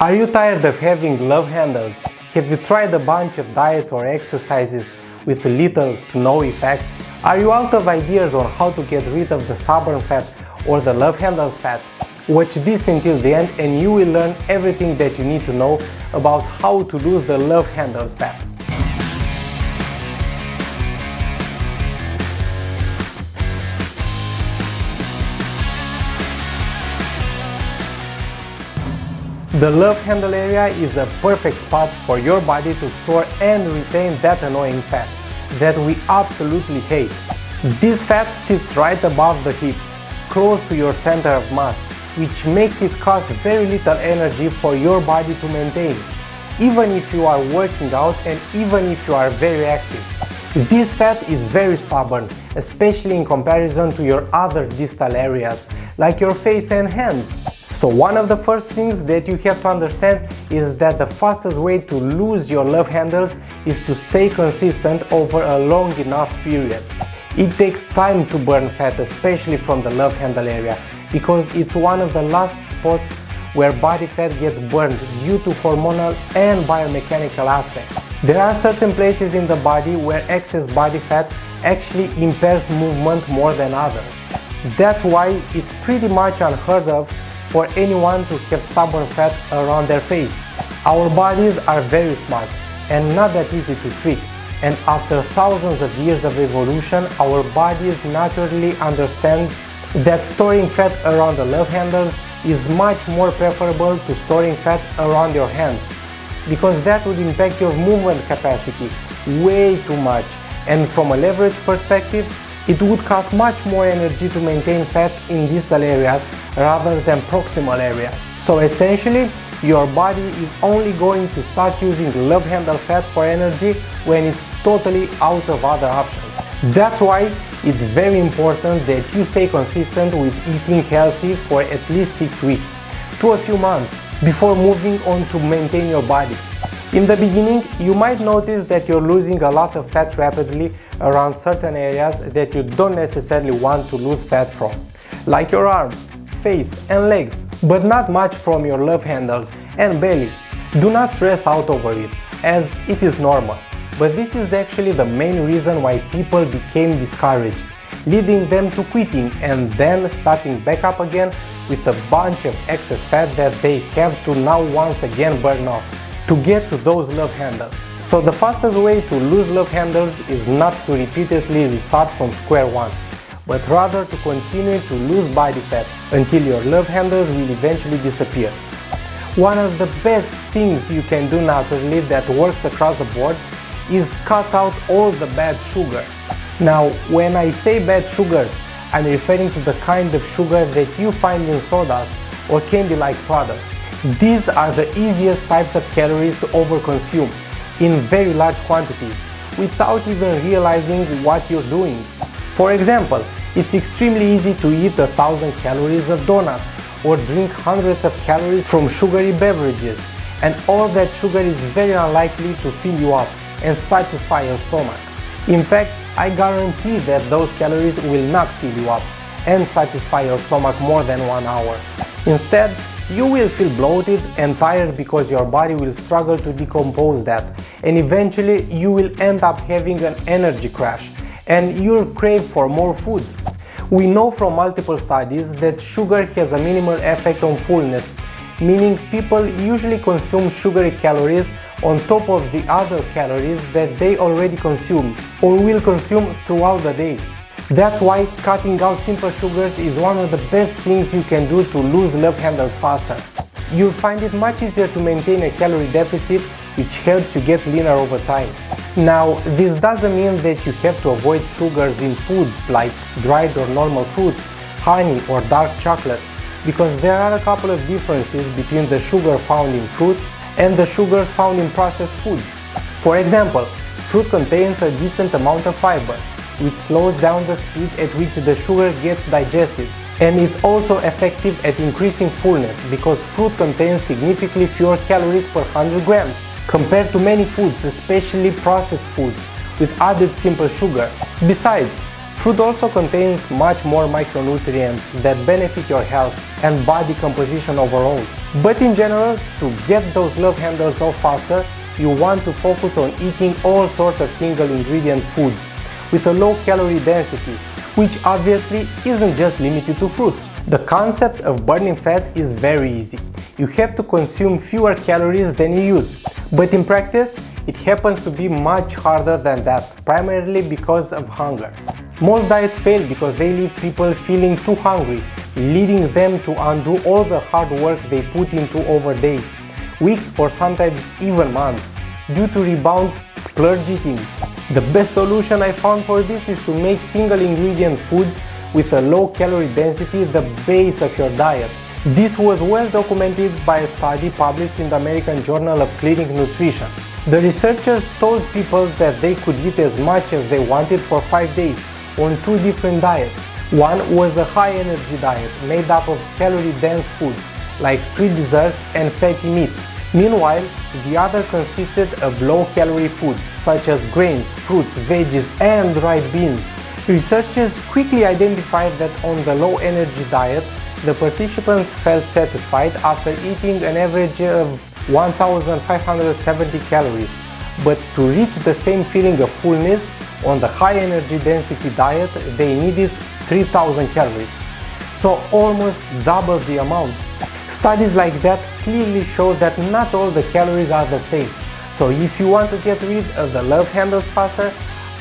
Are you tired of having love handles? Have you tried a bunch of diets or exercises with little to no effect? Are you out of ideas on how to get rid of the stubborn fat or the love handles fat? Watch this until the end and you will learn everything that you need to know about how to lose the love handles fat. The love handle area is a perfect spot for your body to store and retain that annoying fat that we absolutely hate. This fat sits right above the hips, close to your center of mass, which makes it cost very little energy for your body to maintain, even if you are working out and even if you are very active. This fat is very stubborn, especially in comparison to your other distal areas, like your face and hands. So one of the first things that you have to understand is that the fastest way to lose your love handles is to stay consistent over a long enough period. It takes time to burn fat, especially from the love handle area, because it's one of the last spots where body fat gets burned due to hormonal and biomechanical aspects. There are certain places in the body where excess body fat actually impairs movement more than others. That's why it's pretty much unheard of for anyone to have stubborn fat around their face. Our bodies are very smart and not that easy to trick, and after thousands of years of evolution, our bodies naturally understand that storing fat around the love handles is much more preferable to storing fat around your hands, because that would impact your movement capacity way too much, and from a leverage perspective, it would cost much more energy to maintain fat in distal areas rather than proximal areas. So essentially, your body is only going to start using love handle fat for energy when it's totally out of other options. That's why it's very important that you stay consistent with eating healthy for at least 6 weeks to a few months before moving on to maintain your body. In the beginning, you might notice that you're losing a lot of fat rapidly around certain areas that you don't necessarily want to lose fat from, like your arms, face and legs, but not much from your love handles and belly. Do not stress out over it, as it is normal, but this is actually the main reason why people became discouraged, leading them to quitting and then starting back up again with a bunch of excess fat that they have to now once again burn off to get to those love handles. So the fastest way to lose love handles is not to repeatedly restart from square one, but rather to continue to lose body fat until your love handles will eventually disappear. One of the best things you can do naturally that works across the board is cut out all the bad sugar. Now, when I say bad sugars, I'm referring to the kind of sugar that you find in sodas or candy-like products. These are the easiest types of calories to overconsume in very large quantities without even realizing what you're doing. For example, it's extremely easy to eat 1,000 calories of donuts or drink hundreds of calories from sugary beverages, and all that sugar is very unlikely to fill you up and satisfy your stomach. In fact, I guarantee that those calories will not fill you up and satisfy your stomach more than 1 hour. Instead, you will feel bloated and tired because your body will struggle to decompose that, and eventually you will end up having an energy crash and you'll crave for more food. We know from multiple studies that sugar has a minimal effect on fullness, meaning people usually consume sugary calories on top of the other calories that they already consume or will consume throughout the day. That's why cutting out simple sugars is one of the best things you can do to lose love handles faster. You'll find it much easier to maintain a calorie deficit, which helps you get leaner over time. Now, this doesn't mean that you have to avoid sugars in food like dried or normal fruits, honey or dark chocolate, because there are a couple of differences between the sugar found in fruits and the sugars found in processed foods. For example, fruit contains a decent amount of fiber, which slows down the speed at which the sugar gets digested. And it's also effective at increasing fullness because fruit contains significantly fewer calories per 100 grams compared to many foods, especially processed foods, with added simple sugar. Besides, fruit also contains much more micronutrients that benefit your health and body composition overall. But in general, to get those love handles off faster, you want to focus on eating all sorts of single ingredient foods with a low calorie density, which obviously isn't just limited to fruit. The concept of burning fat is very easy. You have to consume fewer calories than you use. But in practice, it happens to be much harder than that, primarily because of hunger. Most diets fail because they leave people feeling too hungry, leading them to undo all the hard work they put into over days, weeks, or sometimes even months, due to rebound splurge eating. The best solution I found for this is to make single ingredient foods with a low calorie density the base of your diet. This was well documented by a study published in the American Journal of Clinical Nutrition. The researchers told people that they could eat as much as they wanted for 5 days on 2 different diets. One was a high energy diet made up of calorie dense foods like sweet desserts and fatty meats. Meanwhile, the other consisted of low calorie foods such as grains, fruits, veggies and dried beans. Researchers quickly identified that on the low energy diet, the participants felt satisfied after eating an average of 1,570 calories, but to reach the same feeling of fullness, on the high energy density diet they needed 3,000 calories, so almost double the amount. Studies like that clearly show that not all the calories are the same, so if you want to get rid of the love handles faster,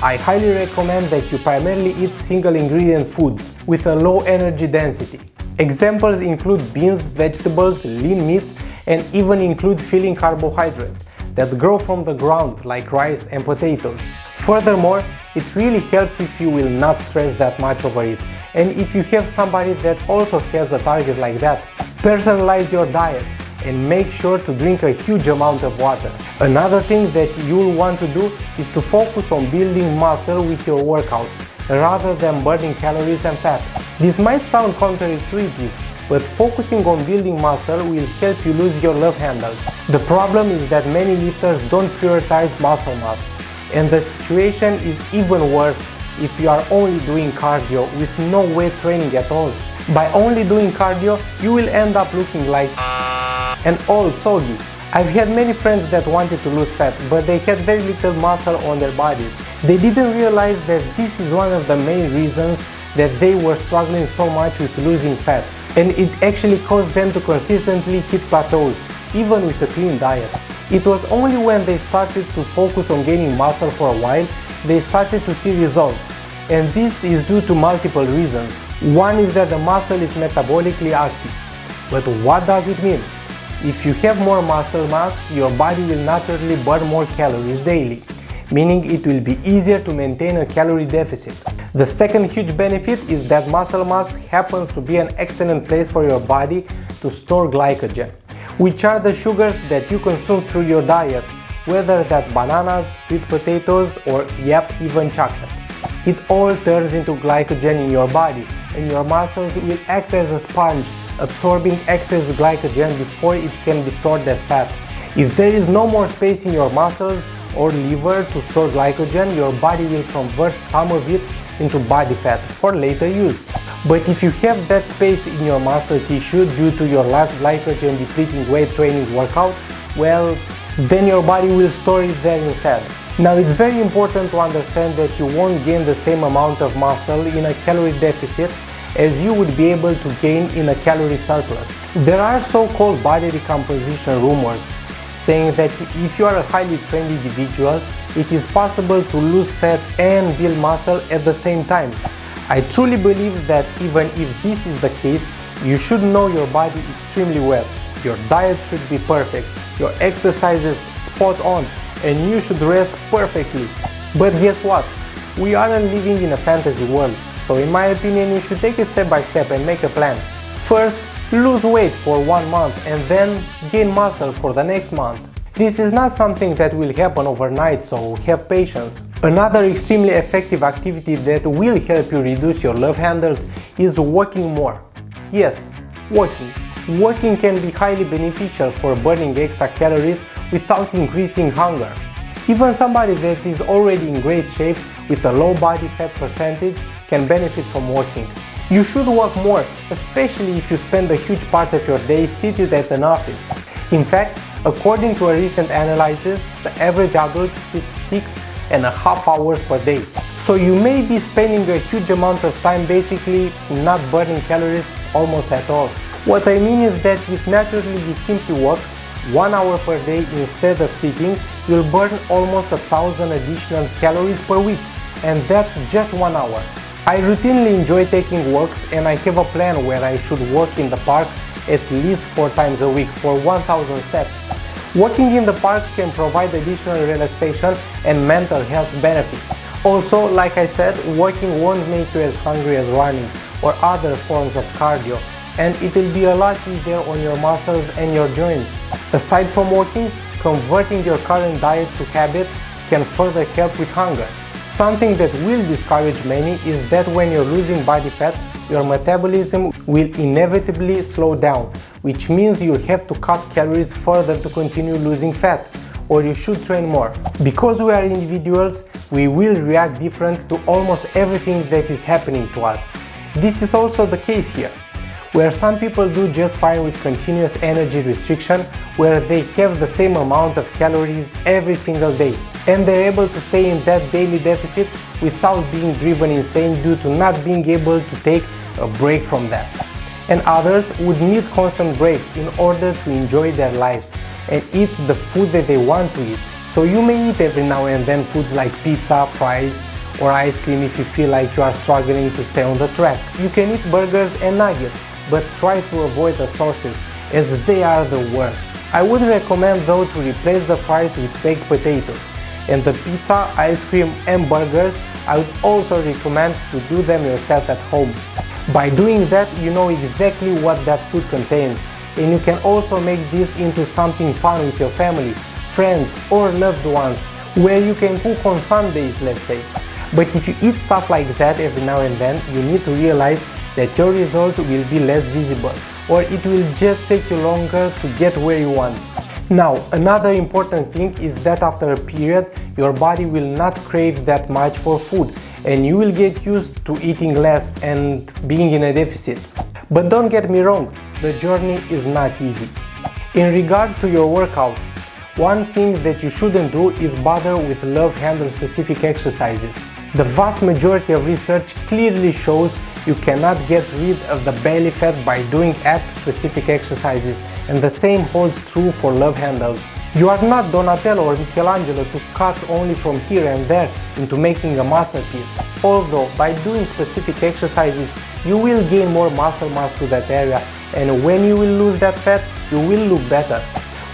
I highly recommend that you primarily eat single ingredient foods with a low energy density. Examples include beans, vegetables, lean meats, and even include filling carbohydrates that grow from the ground like rice and potatoes. Furthermore, it really helps if you will not stress that much over it, and if you have somebody that also has a target like that. Personalize your diet and make sure to drink a huge amount of water. Another thing that you'll want to do is to focus on building muscle with your workouts rather than burning calories and fat. This might sound counterintuitive, but focusing on building muscle will help you lose your love handles. The problem is that many lifters don't prioritize muscle mass, and the situation is even worse if you are only doing cardio with no weight training at all. By only doing cardio, you will end up looking like and all soggy. I've had many friends that wanted to lose fat, but they had very little muscle on their bodies. They didn't realize that this is one of the main reasons that they were struggling so much with losing fat, and it actually caused them to consistently hit plateaus, even with a clean diet. It was only when they started to focus on gaining muscle for a while, they started to see results, and this is due to multiple reasons. One is that the muscle is metabolically active. But what does it mean? If you have more muscle mass, your body will naturally burn more calories daily, meaning it will be easier to maintain a calorie deficit. The second huge benefit is that muscle mass happens to be an excellent place for your body to store glycogen, which are the sugars that you consume through your diet, whether that's bananas, sweet potatoes, or even chocolate. It all turns into glycogen in your body, and your muscles will act as a sponge, absorbing excess glycogen before it can be stored as fat. If there is no more space in your muscles or liver to store glycogen, your body will convert some of it into body fat for later use. But if you have that space in your muscle tissue due to your last glycogen depleting weight training workout, well, then your body will store it there instead. Now, it's very important to understand that you won't gain the same amount of muscle in a calorie deficit as you would be able to gain in a calorie surplus. There are so-called body recomposition rumors saying that if you are a highly trained individual, it is possible to lose fat and build muscle at the same time. I truly believe that even if this is the case, you should know your body extremely well. Your diet should be perfect, your exercises spot on, and you should rest perfectly. But guess what? We aren't living in a fantasy world, so in my opinion you should take it step by step and make a plan. First, lose weight for 1 month and then gain muscle for the next month. This is not something that will happen overnight, so have patience. Another extremely effective activity that will help you reduce your love handles is walking more. Yes, walking. Walking can be highly beneficial for burning extra calories without increasing hunger. Even somebody that is already in great shape with a low body fat percentage can benefit from walking. You should walk more, especially if you spend a huge part of your day seated at an office. In fact, according to a recent analysis, the average adult sits 6.5 hours per day. So you may be spending a huge amount of time basically not burning calories almost at all. What I mean is that if naturally you simply walk 1 hour per day instead of sitting, you'll burn almost 1,000 additional calories per week, and that's just 1 hour. I routinely enjoy taking walks, and I have a plan where I should walk in the park at least 4 times a week for 1,000 steps. Walking in the park can provide additional relaxation and mental health benefits. Also, like I said, walking won't make you as hungry as running or other forms of cardio, and it will be a lot easier on your muscles and your joints. Aside from walking, converting your current diet to habit can further help with hunger. Something that will discourage many is that when you're losing body fat, your metabolism will inevitably slow down, which means you'll have to cut calories further to continue losing fat, or you should train more. Because we are individuals, we will react different to almost everything that is happening to us. This is also the case here, where some people do just fine with continuous energy restriction, where they have the same amount of calories every single day, and they're able to stay in that daily deficit without being driven insane due to not being able to take a break from that. And others would need constant breaks in order to enjoy their lives and eat the food that they want to eat. So you may eat every now and then foods like pizza, fries, or ice cream if you feel like you are struggling to stay on the track. You can eat burgers and nuggets, but try to avoid the sauces, as they are the worst. I would recommend though to replace the fries with baked potatoes, and the pizza, ice cream and burgers I would also recommend to do them yourself at home. By doing that, you know exactly what that food contains, and you can also make this into something fun with your family, friends or loved ones, where you can cook on Sundays, let's say. But if you eat stuff like that every now and then, you need to realize that your results will be less visible, or it will just take you longer to get where you want. Now, another important thing is that after a period, your body will not crave that much for food, and you will get used to eating less and being in a deficit. But don't get me wrong, the journey is not easy. In regard to your workouts, one thing that you shouldn't do is bother with love handle specific exercises. The vast majority of research clearly shows you cannot get rid of the belly fat by doing ab-specific exercises, and the same holds true for love handles. You are not Donatello or Michelangelo to cut only from here and there into making a masterpiece. Although by doing specific exercises, you will gain more muscle mass to that area, and when you will lose that fat, you will look better.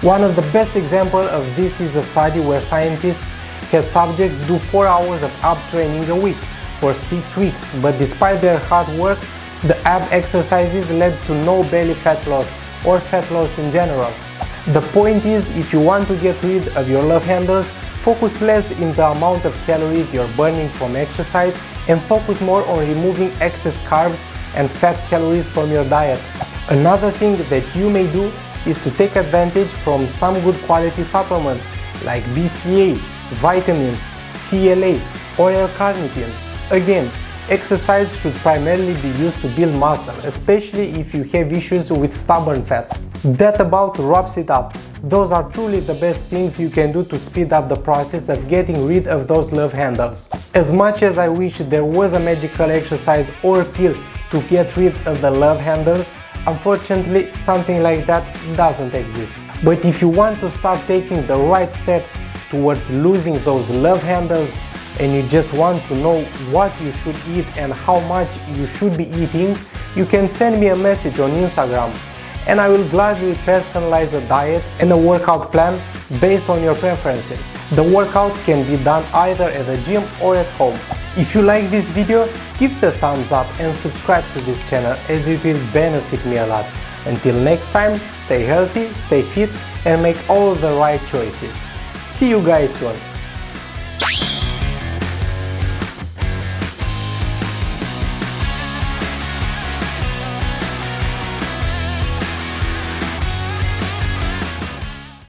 One of the best examples of this is a study where scientists had subjects do 4 hours of ab training a week for 6 weeks, but despite their hard work, the ab exercises led to no belly fat loss or fat loss in general. The point is, if you want to get rid of your love handles, focus less in the amount of calories you're burning from exercise and focus more on removing excess carbs and fat calories from your diet. Another thing that you may do is to take advantage from some good quality supplements like BCA, vitamins, CLA or L-carnitine. Again, exercise should primarily be used to build muscle, especially if you have issues with stubborn fat. That about wraps it up. Those are truly the best things you can do to speed up the process of getting rid of those love handles. As much as I wish there was a magical exercise or pill to get rid of the love handles, unfortunately something like that doesn't exist. But if you want to start taking the right steps towards losing those love handles, and you just want to know what you should eat and how much you should be eating, you can send me a message on Instagram, and I will gladly personalize a diet and a workout plan based on your preferences. The workout can be done either at the gym or at home. If you like this video, give it a thumbs up and subscribe to this channel, as it will benefit me a lot. Until next time, stay healthy, stay fit and make all the right choices. See you guys soon.